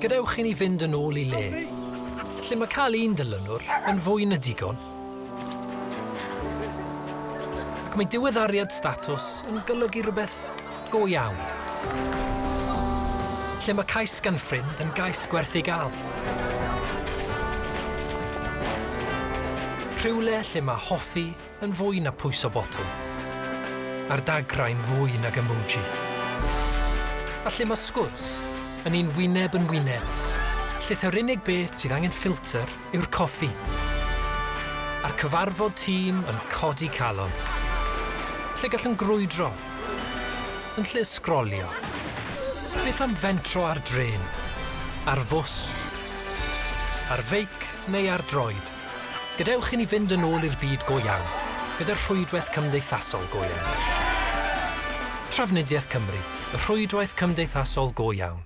Gadewch i ni fynd yn ôl I le, lle mae cael un dilynwr yn fwy na digon. Ac mae diweddariad statws yn golygu rhywbeth go iawn. Lle mae cais gan ffrind yn gais gwerth ei gael. Rhywle lle mae hoffi yn fwy na pwys o botwm. A'r dagrau'n fwy nag emoji. A lle mae sgwrs yn un wyneb yn wyneb, lle ta'r unig beth sydd angen ffilter yw'r coffi. A'r cyfarfod tîm yn codi calon. Lle gallen grwydro, yn lle sgrolio. Beth am fentro ar dren, ar fws, ar feic neu ar droed. Gadewch i ni fynd yn ôl i'r byd go iawn, gyda'r Rhwydwaith Cymdeithasol go iawn. Trafnidiaeth Cymru, y Rhwydwaith Cymdeithasol go iawn.